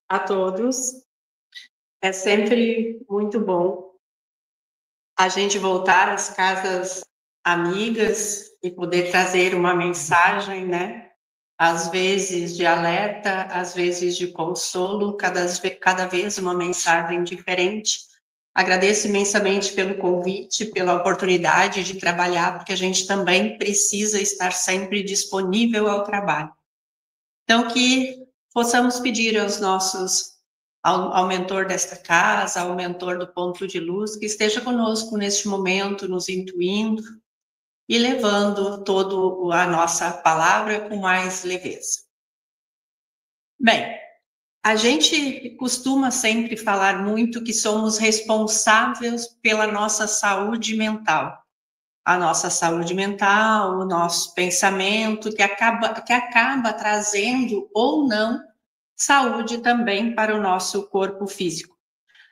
A todos. É sempre muito bom a gente voltar às casas amigas e poder trazer uma mensagem, né? Às vezes de alerta, às vezes de consolo, cada vez uma mensagem diferente. Agradeço imensamente pelo convite, pela oportunidade de trabalhar, porque a gente também precisa estar sempre disponível ao trabalho. Então, que possamos pedir ao mentor desta casa, ao mentor do Ponto de Luz, que esteja conosco neste momento, nos intuindo e levando toda a nossa palavra com mais leveza. Bem, a gente costuma sempre falar muito que somos responsáveis pela nossa saúde mental. A nossa saúde mental, o nosso pensamento, que acaba trazendo ou não saúde também para o nosso corpo físico.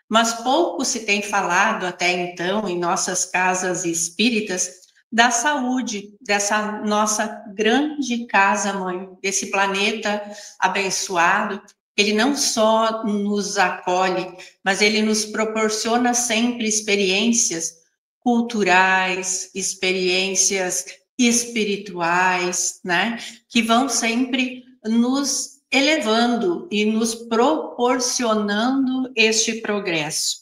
Mas pouco se tem falado até então em nossas casas espíritas da saúde dessa nossa grande casa-mãe, desse planeta abençoado. Ele não só nos acolhe, mas ele nos proporciona sempre experiências culturais, experiências espirituais, né? Que vão sempre nos elevando e nos proporcionando este progresso.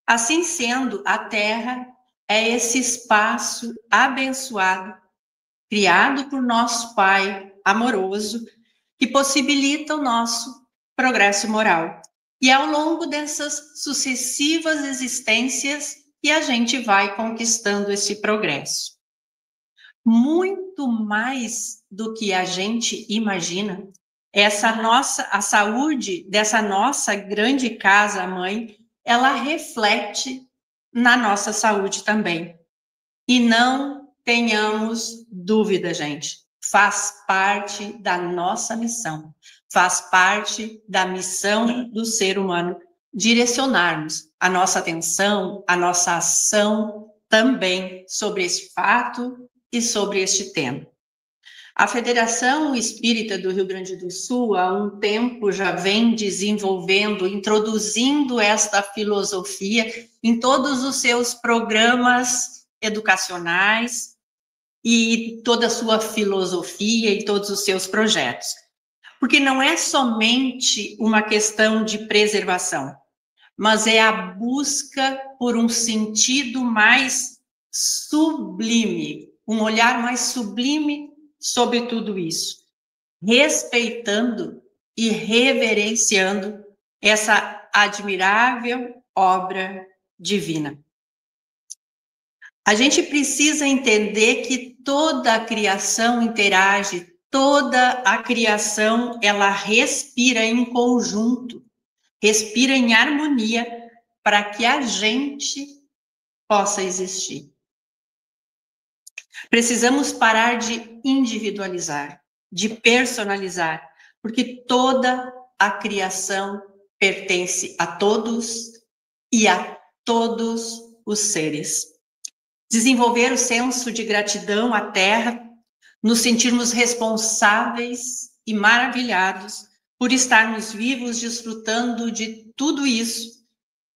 Assim sendo, a Terra é esse espaço abençoado, criado por nosso Pai amoroso, que possibilita o nosso progresso moral. E ao longo dessas sucessivas existências que a gente vai conquistando esse progresso. Muito mais do que a gente imagina, a saúde dessa nossa grande casa-mãe, ela reflete na nossa saúde também. E não tenhamos dúvida, gente, faz parte da nossa missão, faz parte da missão do ser humano direcionarmos a nossa atenção, a nossa ação também sobre esse fato e sobre este tema. A Federação Espírita do Rio Grande do Sul, há um tempo, já vem desenvolvendo, introduzindo esta filosofia em todos os seus programas educacionais e toda a sua filosofia e todos os seus projetos. Porque não é somente uma questão de preservação, mas é a busca por um sentido mais sublime, um olhar mais sublime sobre tudo isso, respeitando e reverenciando essa admirável obra divina. A gente precisa entender que toda a criação interage, toda a criação, ela respira em conjunto, respira em harmonia para que a gente possa existir. Precisamos parar de individualizar, de personalizar, porque toda a criação pertence a todos e a todos os seres. Desenvolver o senso de gratidão à Terra, nos sentirmos responsáveis e maravilhados por estarmos vivos, desfrutando de tudo isso,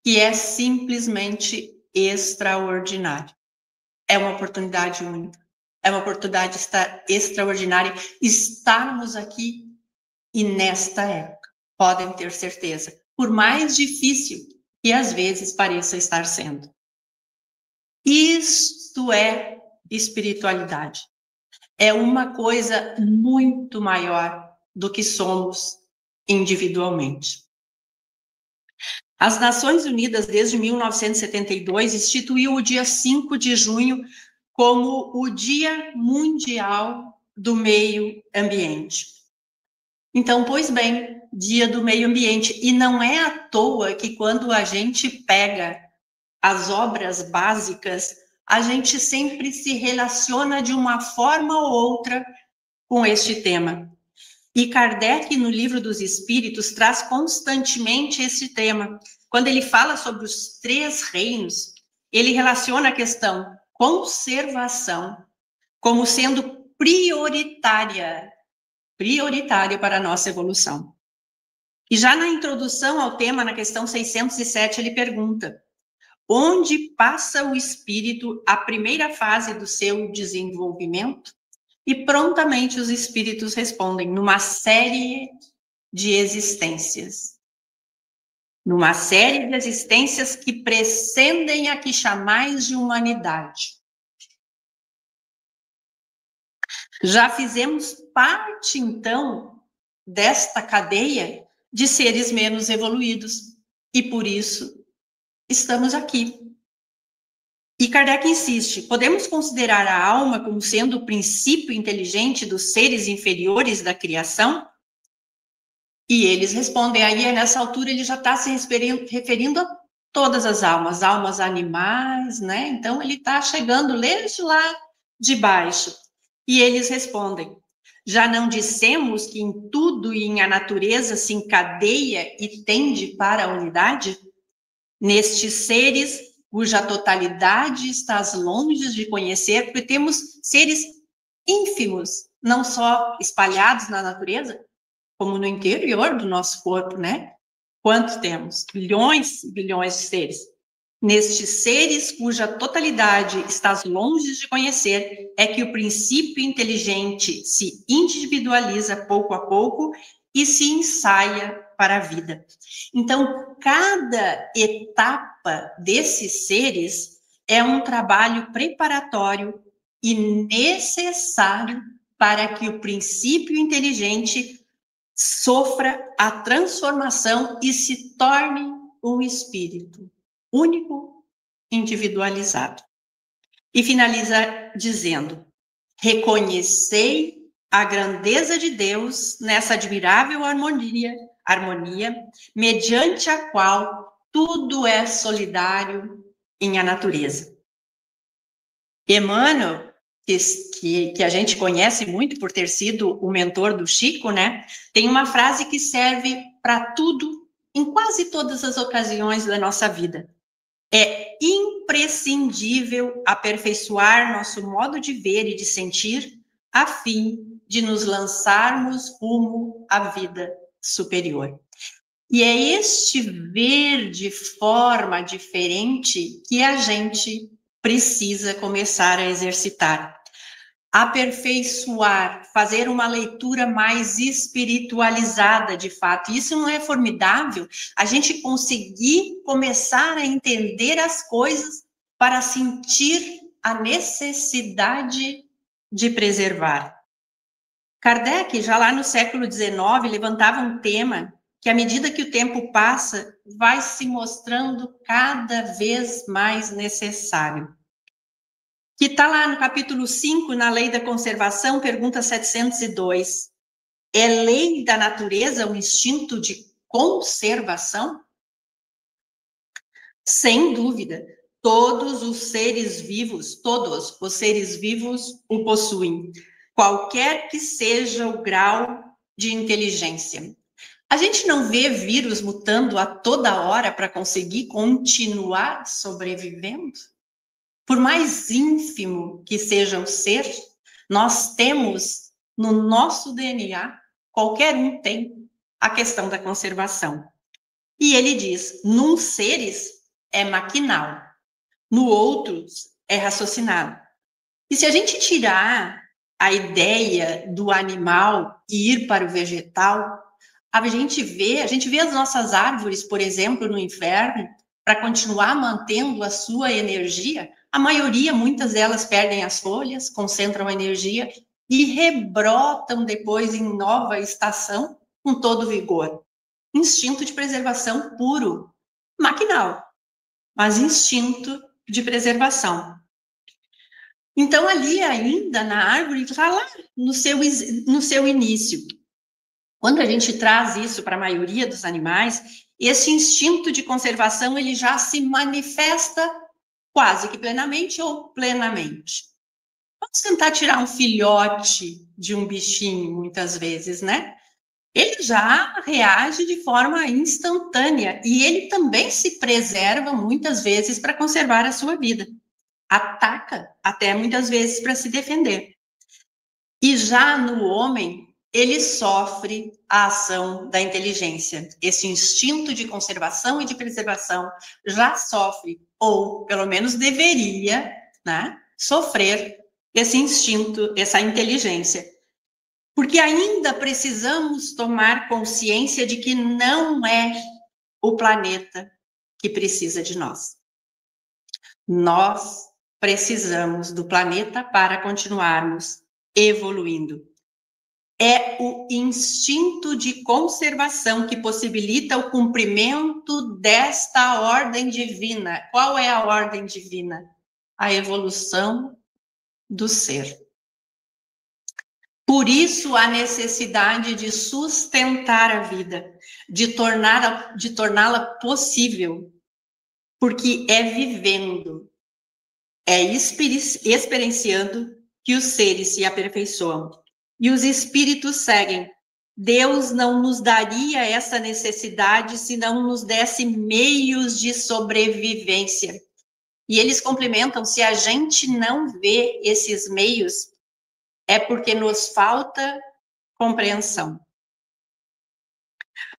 que é simplesmente extraordinário. É uma oportunidade única, é uma oportunidade extraordinária estarmos aqui e nesta época. Podem ter certeza, por mais difícil que às vezes pareça estar sendo. Isto é espiritualidade. É uma coisa muito maior do que somos individualmente. As Nações Unidas, desde 1972, instituiu o dia 5 de junho como o Dia Mundial do Meio Ambiente. Então, pois bem, Dia do Meio Ambiente. E não é à toa que quando a gente pega as obras básicas, a gente sempre se relaciona de uma forma ou outra com este tema. E Kardec, no Livro dos Espíritos, traz constantemente esse tema. Quando ele fala sobre os 3 reinos, ele relaciona a questão conservação como sendo prioritária para a nossa evolução. E já na introdução ao tema, na questão 607, ele pergunta: onde passa o espírito a primeira fase do seu desenvolvimento? E prontamente os espíritos respondem: numa série de existências. Numa série de existências que precedem a que chamais de humanidade. Já fizemos parte, então, desta cadeia de seres menos evoluídos. E por isso estamos aqui. E Kardec insiste: podemos considerar a alma como sendo o princípio inteligente dos seres inferiores da criação? E eles respondem, aí nessa altura ele já está se referindo a todas as almas animais, né? Então ele está chegando desde lá de baixo. E eles respondem: já não dissemos que em tudo e em a natureza se encadeia e tende para a unidade? Nestes seres cuja totalidade estás longe de conhecer, porque temos seres ínfimos, não só espalhados na natureza, como no interior do nosso corpo, né? Quantos temos? Bilhões e bilhões de seres. Nestes seres cuja totalidade estás longe de conhecer, é que o princípio inteligente se individualiza pouco a pouco e se ensaia para a vida. Então, cada etapa desses seres é um trabalho preparatório e necessário para que o princípio inteligente sofra a transformação e se torne um espírito único, individualizado. E finaliza dizendo: reconhecei a grandeza de Deus nessa admirável harmonia, mediante a qual tudo é solidário em a natureza. Emmanuel, que a gente conhece muito por ter sido o mentor do Chico, né? Tem uma frase que serve para tudo, em quase todas as ocasiões da nossa vida. É imprescindível aperfeiçoar nosso modo de ver e de sentir, a fim de nos lançarmos rumo à vida superior. E é este ver de forma diferente que a gente precisa começar a exercitar. Aperfeiçoar, fazer uma leitura mais espiritualizada, de fato. Isso não é formidável? A gente conseguir começar a entender as coisas para sentir a necessidade de preservar. Kardec, já lá no século XIX, levantava um tema que, à medida que o tempo passa, vai se mostrando cada vez mais necessário. Que está lá no capítulo 5, na Lei da Conservação, pergunta 702. É lei da natureza o instinto de conservação? Sem dúvida, todos os seres vivos o possuem, qualquer que seja o grau de inteligência. A gente não vê vírus mutando a toda hora para conseguir continuar sobrevivendo? Por mais ínfimo que seja o ser, nós temos no nosso DNA, qualquer um tem, a questão da conservação. E ele diz, num seres é maquinal, no outros é raciocinado. E se a gente tirar a ideia do animal e ir para o vegetal, a gente vê as nossas árvores, por exemplo, no inverno, para continuar mantendo a sua energia, a maioria, muitas delas perdem as folhas, concentram a energia e rebrotam depois em nova estação com todo vigor. Instinto de preservação puro, maquinal, mas instinto de preservação. Então, ali ainda na árvore, está lá no seu início. Quando a gente traz isso para a maioria dos animais, esse instinto de conservação ele já se manifesta quase que plenamente ou plenamente. Vamos tentar tirar um filhote de um bichinho, muitas vezes, né? Ele já reage de forma instantânea e ele também se preserva muitas vezes para conservar a sua vida. Ataca até muitas vezes para se defender. E já no homem, ele sofre a ação da inteligência. Esse instinto de conservação e de preservação já sofre, ou pelo menos deveria, né, sofrer esse instinto, essa inteligência. Porque ainda precisamos tomar consciência de que não é o planeta que precisa de nós. Nós precisamos do planeta para continuarmos evoluindo. É o instinto de conservação que possibilita o cumprimento desta ordem divina. Qual é a ordem divina? A evolução do ser. Por isso, a necessidade de sustentar a vida, de torná-la possível, porque é vivendo, é experienciando que os seres se aperfeiçoam. E os espíritos seguem. Deus não nos daria essa necessidade se não nos desse meios de sobrevivência. E eles complementam, se a gente não vê esses meios, é porque nos falta compreensão.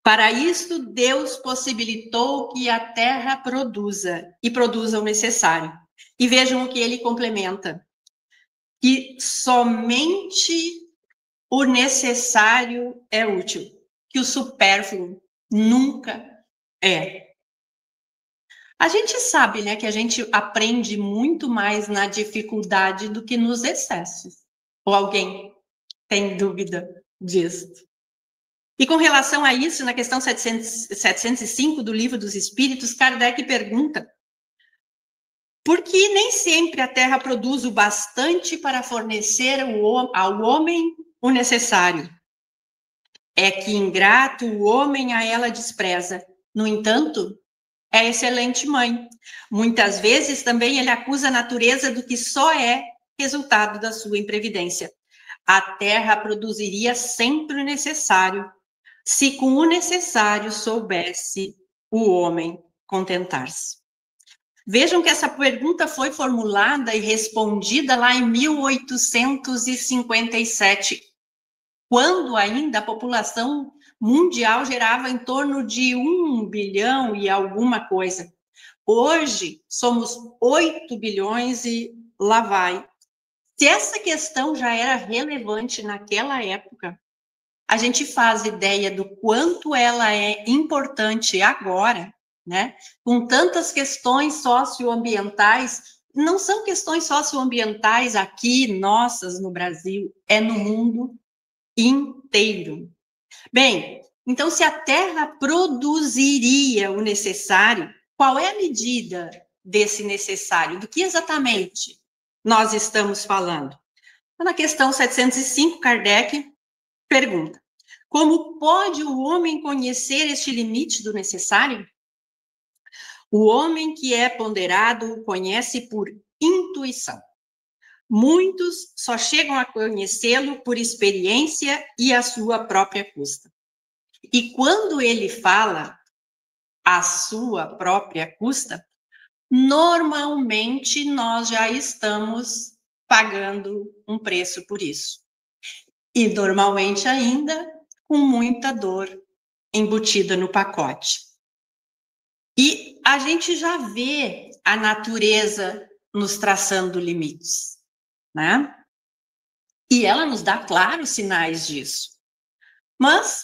Para isso, Deus possibilitou que a Terra produza, e produza o necessário. E vejam o que ele complementa, que somente o necessário é útil, que o supérfluo nunca é. A gente sabe, né, que a gente aprende muito mais na dificuldade do que nos excessos. Ou alguém tem dúvida disso? E com relação a isso, na questão 705 do Livro dos Espíritos, Kardec pergunta: por que nem sempre a Terra produz o bastante para fornecer ao homem o necessário? É que ingrato o homem a ela despreza. No entanto, é excelente mãe. Muitas vezes também ele acusa a natureza do que só é resultado da sua imprevidência. A Terra produziria sempre o necessário, se com o necessário soubesse o homem contentar-se. Vejam que essa pergunta foi formulada e respondida lá em 1857, quando ainda a população mundial gerava em torno de 1 bilhão e alguma coisa. Hoje, somos 8 bilhões e lá vai. Se essa questão já era relevante naquela época, a gente faz ideia do quanto ela é importante agora, né? Com tantas questões socioambientais, não são questões socioambientais aqui, nossas, no Brasil, é no mundo inteiro. Bem, então, se a Terra produziria o necessário, qual é a medida desse necessário? Do que exatamente nós estamos falando? Na questão 705, Kardec pergunta: como pode o homem conhecer este limite do necessário? O homem que é ponderado o conhece por intuição. Muitos só chegam a conhecê-lo por experiência e à sua própria custa. E quando ele fala à sua própria custa, normalmente nós já estamos pagando um preço por isso. E normalmente ainda com muita dor embutida no pacote. E a gente já vê a natureza nos traçando limites, né? E ela nos dá claros sinais disso. Mas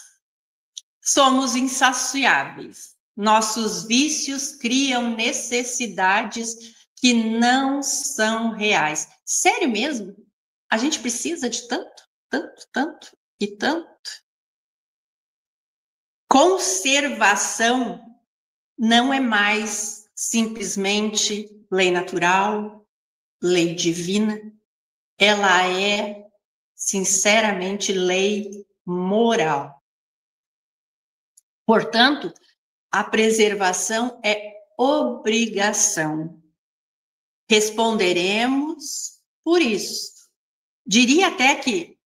somos insaciáveis. Nossos vícios criam necessidades que não são reais. Sério mesmo? A gente precisa de tanto, tanto, tanto e tanto? Conservação não é mais simplesmente lei natural, lei divina. Ela é, sinceramente, lei moral. Portanto, a preservação é obrigação. Responderemos por isso. Diria até que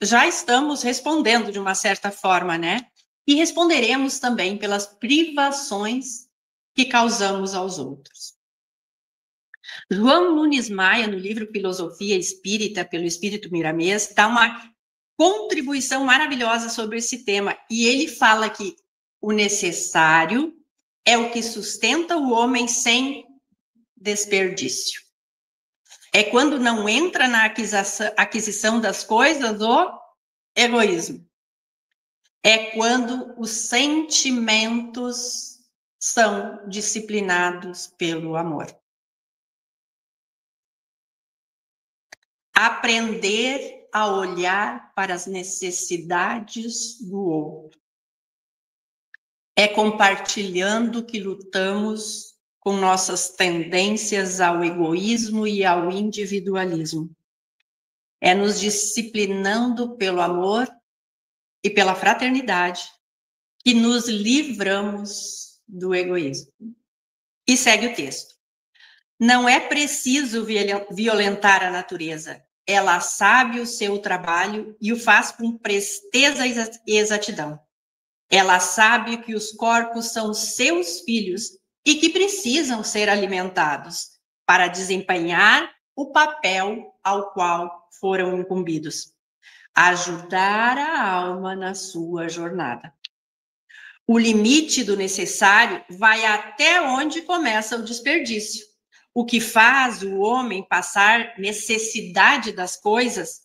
já estamos respondendo de uma certa forma, né? E responderemos também pelas privações que causamos aos outros. João Nunes Maia, no livro Filosofia Espírita, pelo Espírito Miramês, dá uma contribuição maravilhosa sobre esse tema. E ele fala que o necessário é o que sustenta o homem sem desperdício. É quando não entra na aquisição das coisas o egoísmo. É quando os sentimentos são disciplinados pelo amor. Aprender a olhar para as necessidades do outro. É compartilhando que lutamos com nossas tendências ao egoísmo e ao individualismo. É nos disciplinando pelo amor e pela fraternidade que nos livramos do egoísmo. E segue o texto. Não é preciso violentar a natureza. Ela sabe o seu trabalho e o faz com presteza e exatidão. Ela sabe que os corpos são seus filhos e que precisam ser alimentados para desempenhar o papel ao qual foram incumbidos. Ajudar a alma na sua jornada. O limite do necessário vai até onde começa o desperdício. O que faz o homem passar necessidade das coisas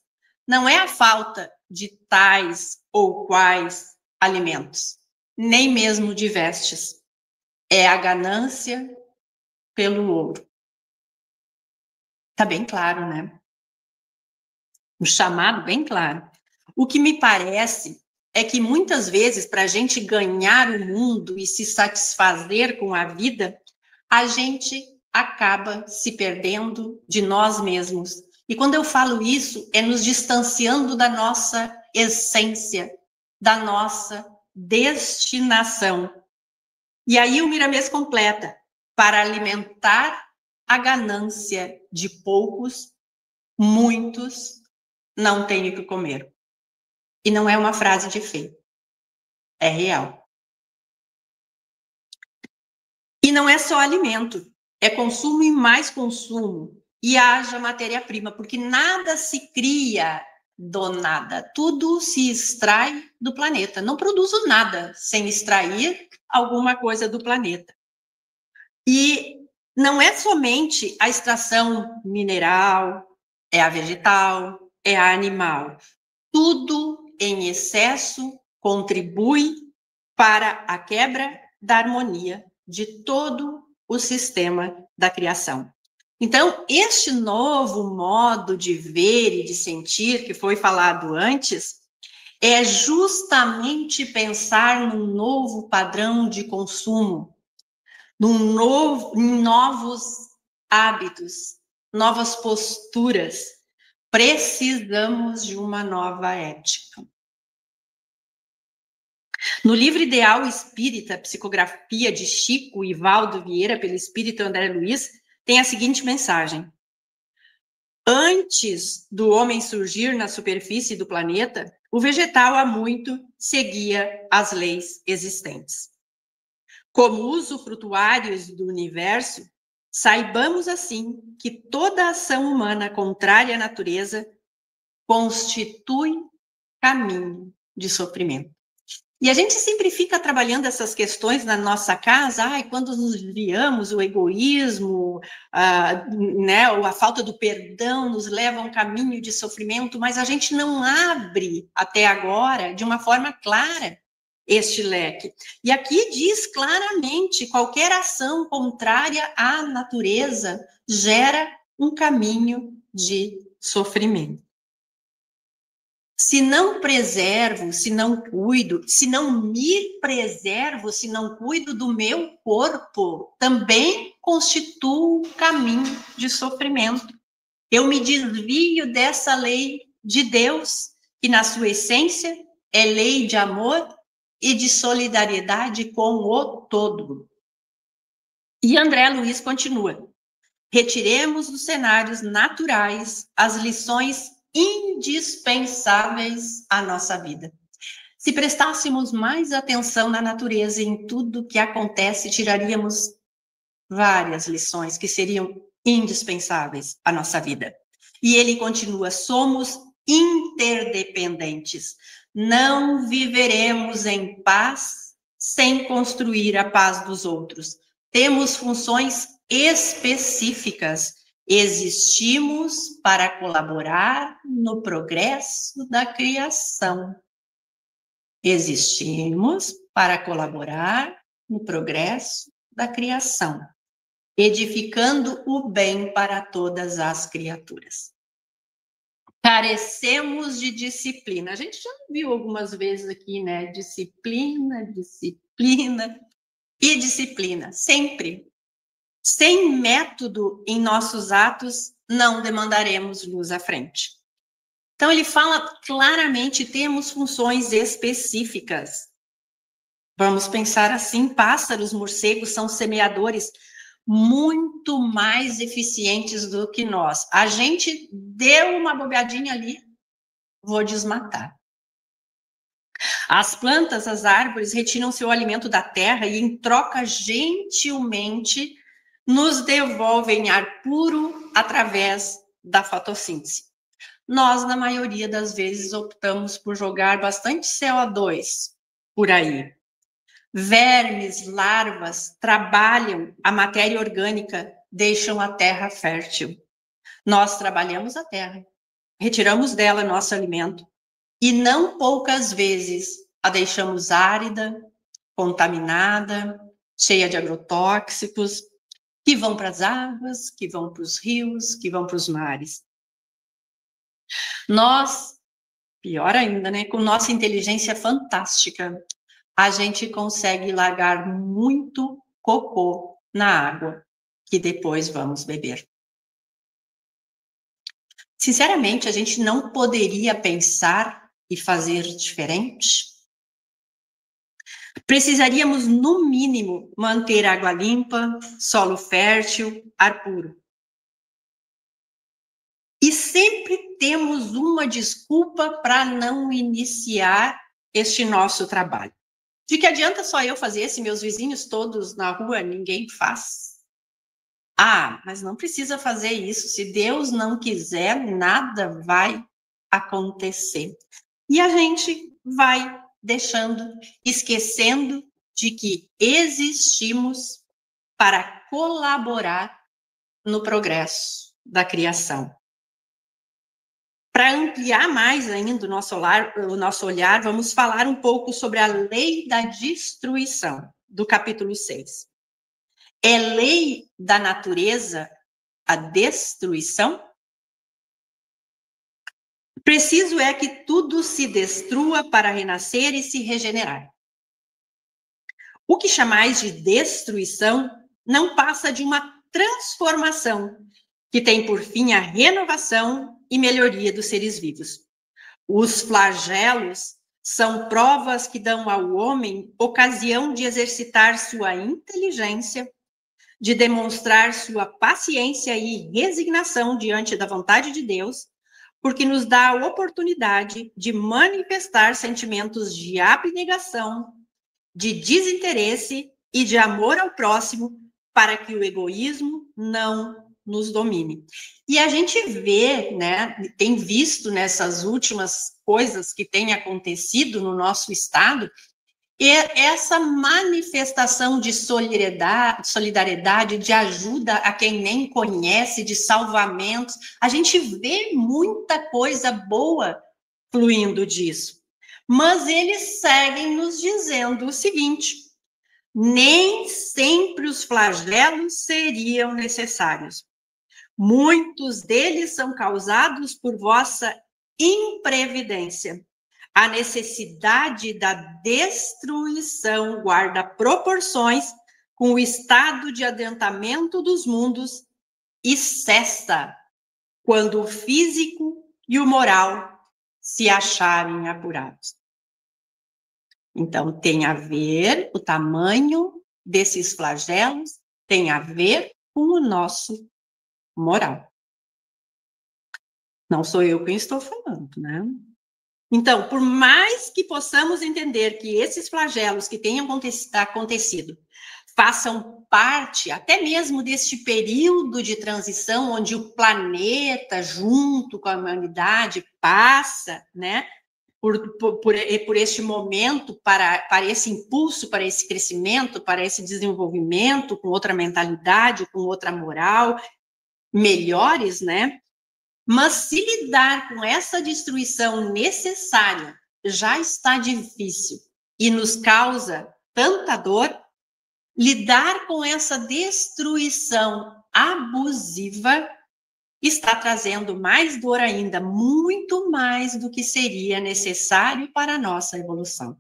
não é a falta de tais ou quais alimentos, nem mesmo de vestes. É a ganância pelo ouro. Tá bem claro, né? Um chamado bem claro. O que me parece é que muitas vezes, para a gente ganhar o mundo e se satisfazer com a vida, a gente acaba se perdendo de nós mesmos. E quando eu falo isso, é nos distanciando da nossa essência, da nossa destinação. E aí o Miramês completa: para alimentar a ganância de poucos, muitos não têm o que comer. E não é uma frase de efeito, é real. E não é só alimento, é consumo e mais consumo. E haja matéria-prima, porque nada se cria do nada, tudo se extrai do planeta. Não produzo nada sem extrair alguma coisa do planeta. E não é somente a extração mineral, é a vegetal, é a animal. Tudo em excesso contribui para a quebra da harmonia de todo o sistema da criação. Então, este novo modo de ver e de sentir que foi falado antes é justamente pensar num novo padrão de consumo, em novos hábitos, novas posturas. Precisamos de uma nova ética. No livro Ideal Espírita, psicografia de Chico e Valdo Vieira, pelo espírito André Luiz, tem a seguinte mensagem: antes do homem surgir na superfície do planeta, o vegetal há muito seguia as leis existentes. Como usufrutuários do universo, saibamos assim que toda ação humana contrária à natureza constitui caminho de sofrimento. E a gente sempre fica trabalhando essas questões na nossa casa, quando nos desviamos, o egoísmo, ou a falta do perdão nos leva a um caminho de sofrimento, mas a gente não abre até agora, de uma forma clara, este leque. E aqui diz claramente, qualquer ação contrária à natureza gera um caminho de sofrimento. Se não preservo, se não cuido, se não me preservo, se não cuido do meu corpo, também constituo um caminho de sofrimento. Eu me desvio dessa lei de Deus, que na sua essência é lei de amor e de solidariedade com o todo. E André Luiz continua: retiremos dos cenários naturais as lições indispensáveis à nossa vida. Se prestássemos mais atenção na natureza e em tudo que acontece, tiraríamos várias lições que seriam indispensáveis à nossa vida. E ele continua: somos interdependentes. Não viveremos em paz sem construir a paz dos outros. Temos funções específicas. Existimos para colaborar no progresso da criação. Existimos para colaborar no progresso da criação, edificando o bem para todas as criaturas. Carecemos de disciplina. A gente já viu algumas vezes aqui, né? Disciplina, disciplina e disciplina. Sempre. Sem método em nossos atos, não demandaremos luz à frente. Então, ele fala claramente, temos funções específicas. Vamos pensar assim, pássaros, morcegos são semeadores muito mais eficientes do que nós. A gente deu uma bobeadinha ali, vou desmatar. As plantas, as árvores, retiram seu alimento da terra e, em troca, gentilmente, nos devolvem ar puro através da fotossíntese. Nós, na maioria das vezes, optamos por jogar bastante CO2 por aí. Vermes, larvas, trabalham a matéria orgânica, deixam a terra fértil. Nós trabalhamos a terra, retiramos dela nosso alimento e não poucas vezes a deixamos árida, contaminada, cheia de agrotóxicos, que vão para as águas, que vão para os rios, que vão para os mares. Nós, pior ainda, né, com nossa inteligência fantástica, a gente consegue largar muito cocô na água, que depois vamos beber. Sinceramente, a gente não poderia pensar e fazer diferente? Precisaríamos, no mínimo, manter água limpa, solo fértil, ar puro. E sempre temos uma desculpa para não iniciar este nosso trabalho. De que adianta só eu fazer se meus vizinhos todos na rua ninguém faz? Ah, mas não precisa fazer isso. Se Deus não quiser, nada vai acontecer. E a gente vai deixando, esquecendo de que existimos para colaborar no progresso da criação. Para ampliar mais ainda o nosso olhar, vamos falar um pouco sobre a lei da destruição, do capítulo 6. É lei da natureza a destruição? Preciso é que tudo se destrua para renascer e se regenerar. O que chamais de destruição não passa de uma transformação, que tem por fim a renovação e melhoria dos seres vivos. Os flagelos são provas que dão ao homem ocasião de exercitar sua inteligência, de demonstrar sua paciência e resignação diante da vontade de Deus, porque nos dá a oportunidade de manifestar sentimentos de abnegação, de desinteresse e de amor ao próximo, para que o egoísmo não nos domine. E a gente vê, né, tem visto nessas últimas coisas que têm acontecido no nosso estado, essa manifestação de solidariedade, de ajuda a quem nem conhece, de salvamentos. A gente vê muita coisa boa fluindo disso. Mas eles seguem nos dizendo o seguinte: nem sempre os flagelos seriam necessários. Muitos deles são causados por vossa imprevidência. A necessidade da destruição guarda proporções com o estado de adiantamento dos mundos e cessa quando o físico e o moral se acharem apurados. Então, tem a ver, o tamanho desses flagelos tem a ver com o nosso moral. Não sou eu quem estou falando, né? Então, por mais que possamos entender que esses flagelos que tenham acontecido façam parte até mesmo deste período de transição onde o planeta, junto com a humanidade, passa, né, por este momento, para esse impulso, para esse crescimento, para esse desenvolvimento, com outra mentalidade, com outra moral, melhores, né? Mas se lidar com essa destruição necessária já está difícil e nos causa tanta dor, lidar com essa destruição abusiva está trazendo mais dor ainda, muito mais do que seria necessário para a nossa evolução.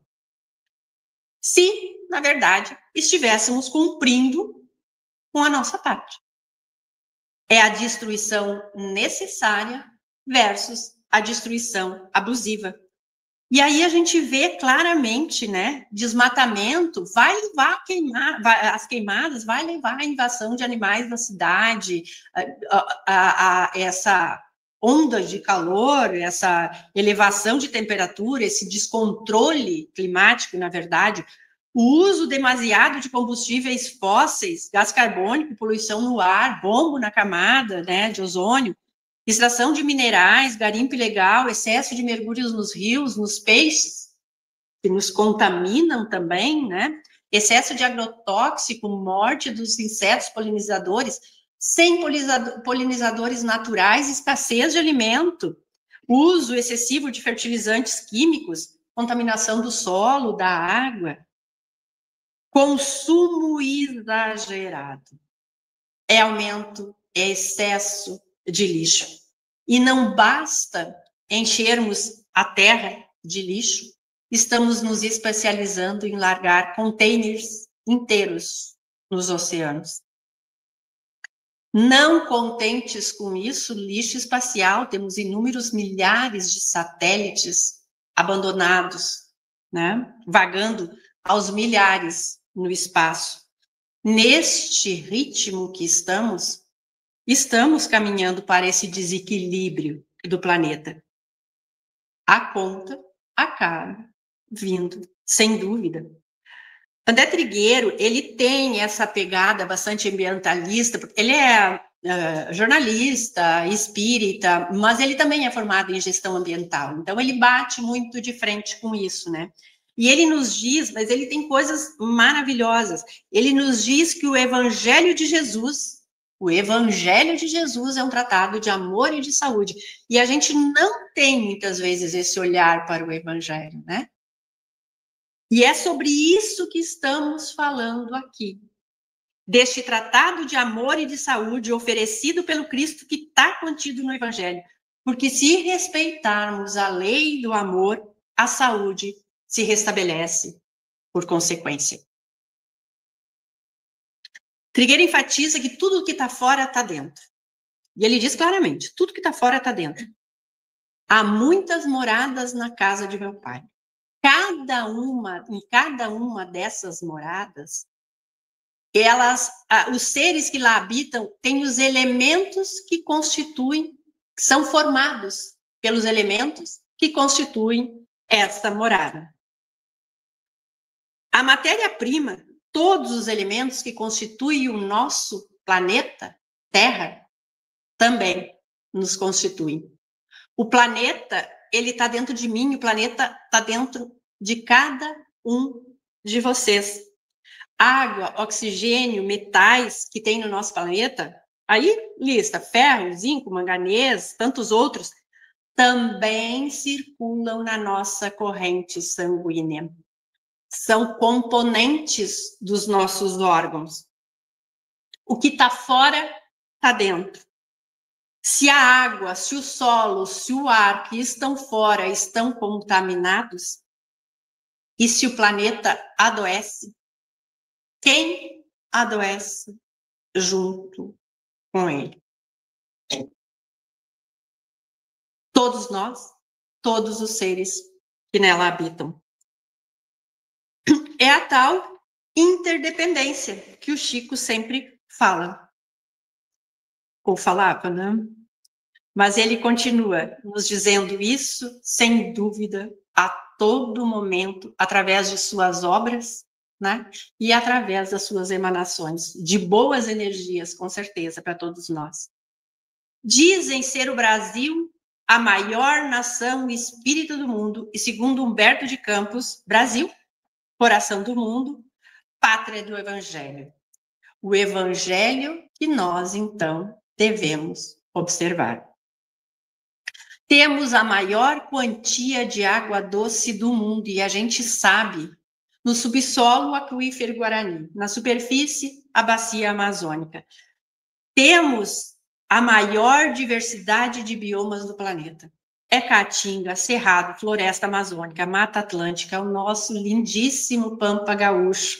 Se, na verdade, estivéssemos cumprindo com a nossa parte. É a destruição necessária versus a destruição abusiva. E aí a gente vê claramente, né, desmatamento vai levar a queimar, as queimadas vai levar à invasão de animais na cidade, a essa onda de calor, essa elevação de temperatura, esse descontrole climático, na verdade, o uso demasiado de combustíveis fósseis, gás carbônico, poluição no ar, bombo na camada, né, de ozônio, extração de minerais, garimpo ilegal, excesso de mergulhos nos rios, nos peixes, que nos contaminam também, né? Excesso de agrotóxico, morte dos insetos polinizadores, sem polinizadores naturais, escassez de alimento, uso excessivo de fertilizantes químicos, contaminação do solo, da água, consumo exagerado, é aumento, é excesso de lixo. E não basta enchermos a terra de lixo, estamos nos especializando em largar containers inteiros nos oceanos. Não contentes com isso, lixo espacial, temos inúmeros milhares de satélites abandonados, né, vagando aos milhares no espaço. Neste ritmo que estamos caminhando para esse desequilíbrio do planeta. A conta acaba vindo, sem dúvida. André Trigueiro, ele tem essa pegada bastante ambientalista, porque ele é jornalista, espírita, mas ele também é formado em gestão ambiental, então ele bate muito de frente com isso, né? E ele nos diz, mas ele tem coisas maravilhosas, ele nos diz que o Evangelho de Jesus é um tratado de amor e de saúde. E a gente não tem, muitas vezes, esse olhar para o Evangelho, né? E é sobre isso que estamos falando aqui. Deste tratado de amor e de saúde oferecido pelo Cristo que está contido no Evangelho. Porque se respeitarmos a lei do amor, a saúde se restabelece por consequência. Trigueiro enfatiza que tudo que está fora está dentro. E ele diz claramente, tudo que está fora está dentro. Há muitas moradas na casa de meu pai. Em cada uma dessas moradas, os seres que lá habitam têm os elementos que são formados pelos elementos que constituem essa morada. A matéria-prima, todos os elementos que constituem o nosso planeta, Terra, também nos constituem. O planeta, ele está dentro de mim, o planeta está dentro de cada um de vocês. Água, oxigênio, metais que tem no nosso planeta, aí lista, ferro, zinco, manganês, tantos outros, também circulam na nossa corrente sanguínea. São componentes dos nossos órgãos. O que está fora, está dentro. Se a água, se o solo, se o ar que estão fora estão contaminados, e se o planeta adoece, quem adoece junto com ele? Todos nós, todos os seres que nela habitam. É a tal interdependência que o Chico sempre fala. Ou falava, né? Mas ele continua nos dizendo isso, sem dúvida, a todo momento, através de suas obras, né? E através das suas emanações, de boas energias, com certeza, para todos nós. Dizem ser o Brasil a maior nação espírita do mundo, e segundo Humberto de Campos, Brasil, coração do mundo, pátria do Evangelho. O Evangelho que nós, então, devemos observar. Temos a maior quantia de água doce do mundo, e a gente sabe, no subsolo, o aquífero Guarani, na superfície, a bacia amazônica. Temos a maior diversidade de biomas do planeta. É Caatinga, Cerrado, Floresta Amazônica, Mata Atlântica, o nosso lindíssimo Pampa Gaúcho.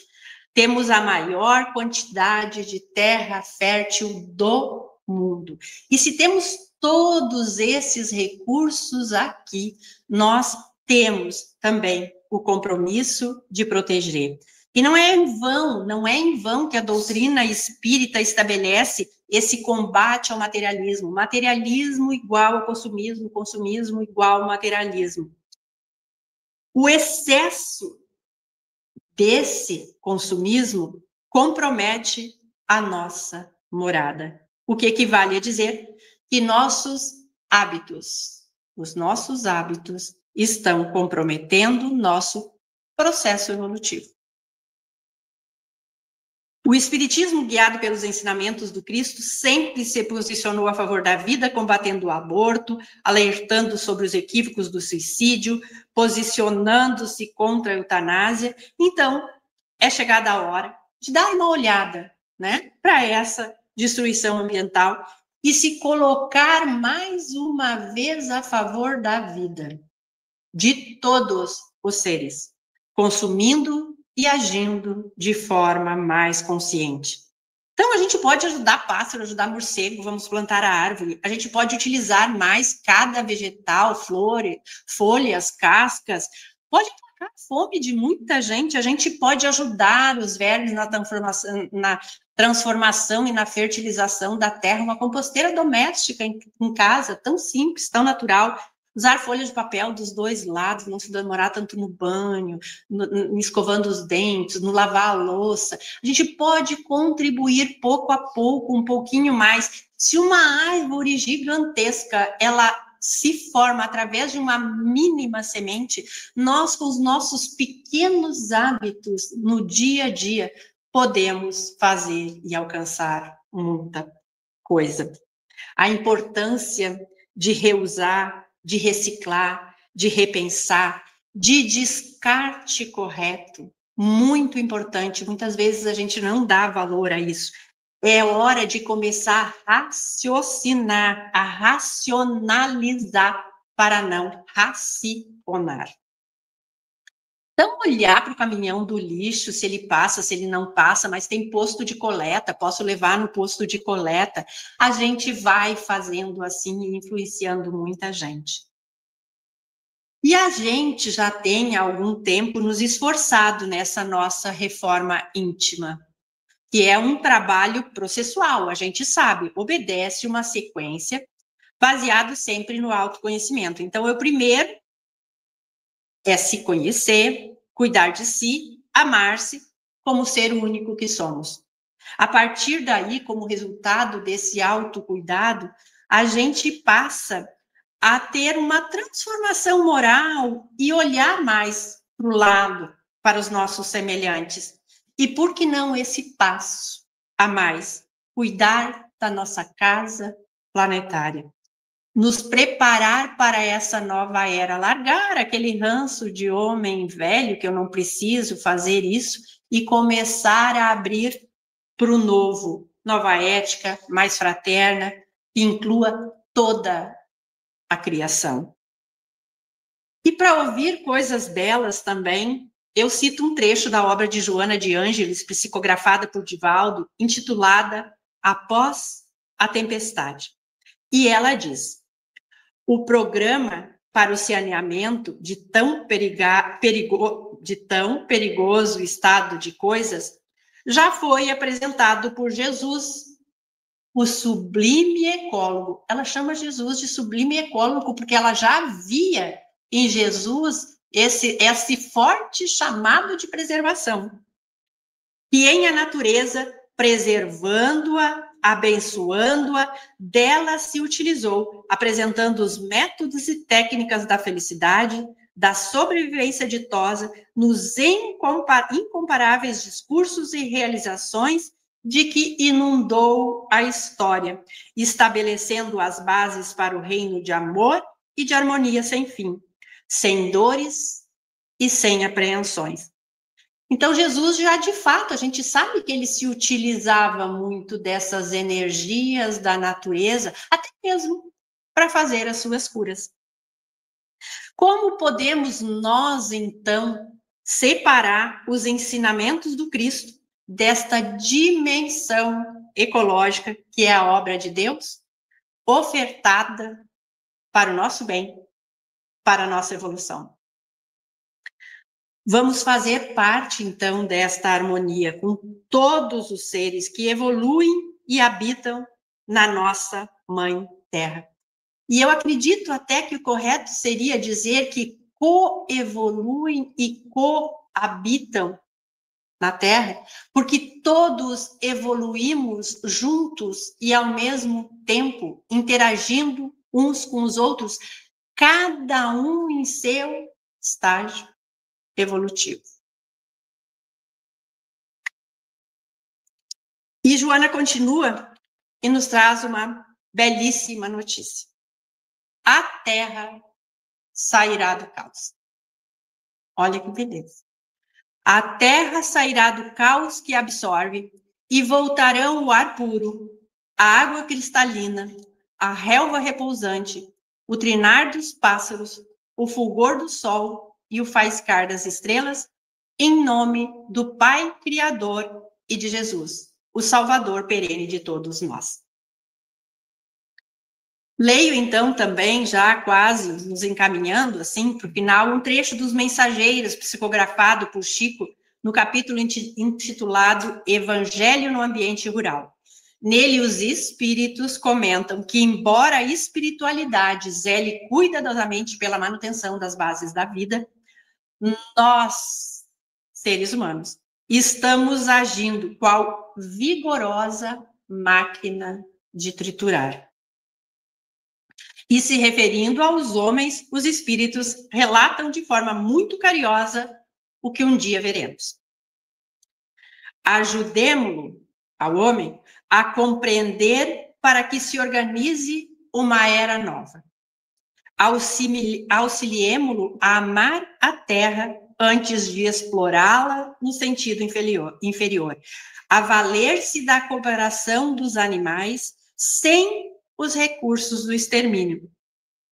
Temos a maior quantidade de terra fértil do mundo. E se temos todos esses recursos aqui, nós temos também o compromisso de proteger. E não é em vão que a doutrina espírita estabelece esse combate ao materialismo. Materialismo igual ao consumismo, consumismo igual ao materialismo. O excesso desse consumismo compromete a nossa morada. O que equivale a dizer que os nossos hábitos estão comprometendo o nosso processo evolutivo. O Espiritismo, guiado pelos ensinamentos do Cristo, sempre se posicionou a favor da vida, combatendo o aborto, alertando sobre os equívocos do suicídio, posicionando-se contra a eutanásia. Então, é chegada a hora de dar uma olhada, né, para essa destruição ambiental e se colocar mais uma vez a favor da vida de todos os seres, consumindo e agindo de forma mais consciente. Então, a gente pode ajudar pássaro, ajudar morcego, vamos plantar a árvore. A gente pode utilizar mais cada vegetal, folhas, cascas. Pode aplacar a fome de muita gente. A gente pode ajudar os vermes na transformação e na fertilização da terra. Uma composteira doméstica em casa, tão simples, tão natural. Usar folhas de papel dos dois lados, não se demorar tanto no banho, escovando os dentes, no lavar a louça. A gente pode contribuir pouco a pouco, um pouquinho mais. Se uma árvore gigantesca, ela se forma através de uma mínima semente, nós, com os nossos pequenos hábitos no dia a dia, podemos fazer e alcançar muita coisa. A importância de reusar, de reciclar, de repensar, de descarte correto, muito importante. Muitas vezes a gente não dá valor a isso. É hora de começar a raciocinar, a racionalizar, para não racionar. Então, olhar para o caminhão do lixo, se ele passa, se ele não passa, mas tem posto de coleta, posso levar no posto de coleta. A gente vai fazendo assim e influenciando muita gente. E a gente já tem há algum tempo nos esforçado nessa nossa reforma íntima, que é um trabalho processual, a gente sabe, obedece uma sequência baseado sempre no autoconhecimento. Então, eu primeiro é se conhecer, cuidar de si, amar-se como ser único que somos. A partir daí, como resultado desse autocuidado, a gente passa a ter uma transformação moral e olhar mais para o lado, para os nossos semelhantes. E por que não esse passo a mais? Cuidar da nossa casa planetária. Nos preparar para essa nova era, largar aquele ranço de homem velho, que eu não preciso fazer isso, e começar a abrir para o novo, nova ética, mais fraterna, que inclua toda a criação. E para ouvir coisas belas também, eu cito um trecho da obra de Joana de Ângeles, psicografada por Divaldo, intitulada Após a Tempestade. E ela diz: o programa para o saneamento de tão perigoso estado de coisas já foi apresentado por Jesus, o sublime ecólogo. Ela chama Jesus de sublime ecólogo porque ela já via em Jesus esse forte chamado de preservação. e em a natureza, preservando-a, abençoando-a, dela se utilizou, apresentando os métodos e técnicas da felicidade, da sobrevivência ditosa, nos incomparáveis discursos e realizações de que inundou a história, estabelecendo as bases para o reino de amor e de harmonia sem fim, sem dores e sem apreensões. Então, Jesus já, de fato, a gente sabe que ele se utilizava muito dessas energias da natureza, até mesmo para fazer as suas curas. Como podemos nós, então, separar os ensinamentos do Cristo desta dimensão ecológica que é a obra de Deus, ofertada para o nosso bem, para a nossa evolução? Vamos fazer parte, então, desta harmonia com todos os seres que evoluem e habitam na nossa Mãe Terra. E eu acredito até que o correto seria dizer que coevoluem e coabitam na Terra, porque todos evoluímos juntos e ao mesmo tempo, interagindo uns com os outros, cada um em seu estágio evolutivo. E Joana continua e nos traz uma belíssima notícia. A Terra sairá do caos. Olha que beleza. A Terra sairá do caos que absorve e voltarão o ar puro, a água cristalina, a relva repousante, o trinar dos pássaros, o fulgor do sol e o faiscar das estrelas, em nome do Pai Criador e de Jesus, o Salvador perene de todos nós. Leio, então, também, já quase nos encaminhando, assim, para o final, um trecho dos Mensageiros, psicografado por Chico, no capítulo intitulado Evangelho no Ambiente Rural. Nele, os espíritos comentam que, embora a espiritualidade zele cuidadosamente pela manutenção das bases da vida, nós, seres humanos, estamos agindo qual vigorosa máquina de triturar. E se referindo aos homens, os espíritos relatam de forma muito carinhosa o que um dia veremos. Ajudemo-lo, ao homem, a compreender para que se organize uma era nova. Auxiliemo-lo a amar a terra antes de explorá-la no sentido inferior, a valer-se da cooperação dos animais sem os recursos do extermínio.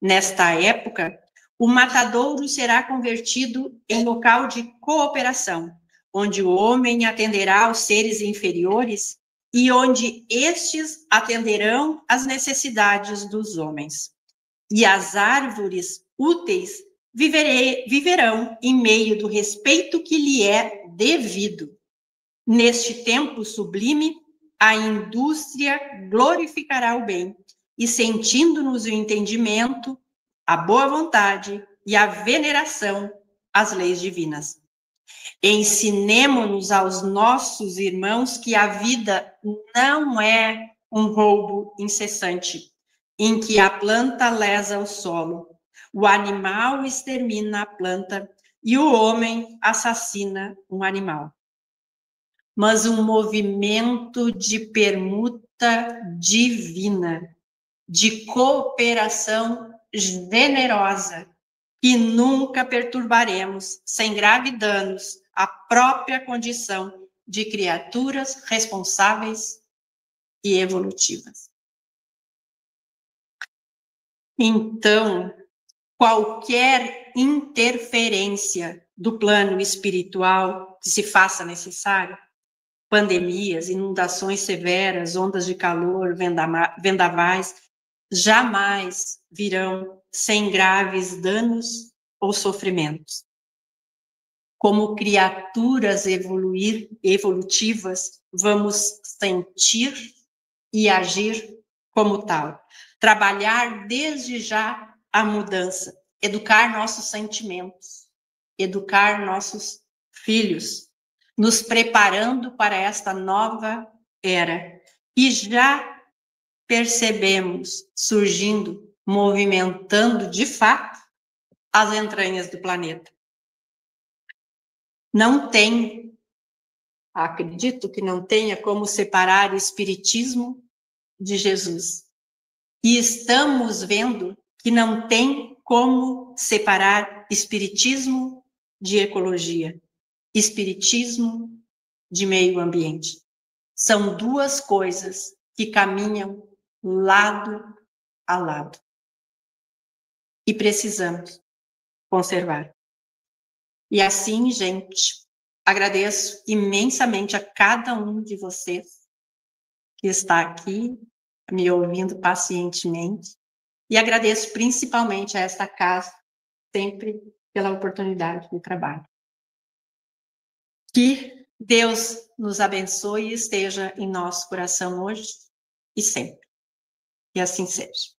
Nesta época, o matadouro será convertido em local de cooperação, onde o homem atenderá aos seres inferiores e onde estes atenderão às necessidades dos homens. E as árvores úteis viverão em meio do respeito que lhe é devido. Neste tempo sublime, a indústria glorificará o bem, e sentindo-nos o entendimento, a boa vontade e a veneração às leis divinas. Ensinemo-nos aos nossos irmãos que a vida não é um roubo incessante, em que a planta lesa o solo, o animal extermina a planta e o homem assassina um animal. Mas um movimento de permuta divina, de cooperação generosa, que nunca perturbaremos, sem grave danos, a própria condição de criaturas responsáveis e evolutivas. Então, qualquer interferência do plano espiritual que se faça necessária, pandemias, inundações severas, ondas de calor, vendavais, jamais virão sem graves danos ou sofrimentos. Como criaturas evolutivas, vamos sentir e agir como tal. Trabalhar desde já a mudança, educar nossos sentimentos, educar nossos filhos, nos preparando para esta nova era. E já percebemos surgindo, movimentando de fato as entranhas do planeta. Não tem, acredito que não tenha como separar o espiritismo de Jesus. E estamos vendo que não tem como separar espiritismo de ecologia, espiritismo de meio ambiente. São duas coisas que caminham lado a lado. E precisamos conservar. E assim, gente, agradeço imensamente a cada um de vocês que está aqui me ouvindo pacientemente e agradeço principalmente a esta casa sempre pela oportunidade de trabalho. Que Deus nos abençoe e esteja em nosso coração hoje e sempre. E assim seja.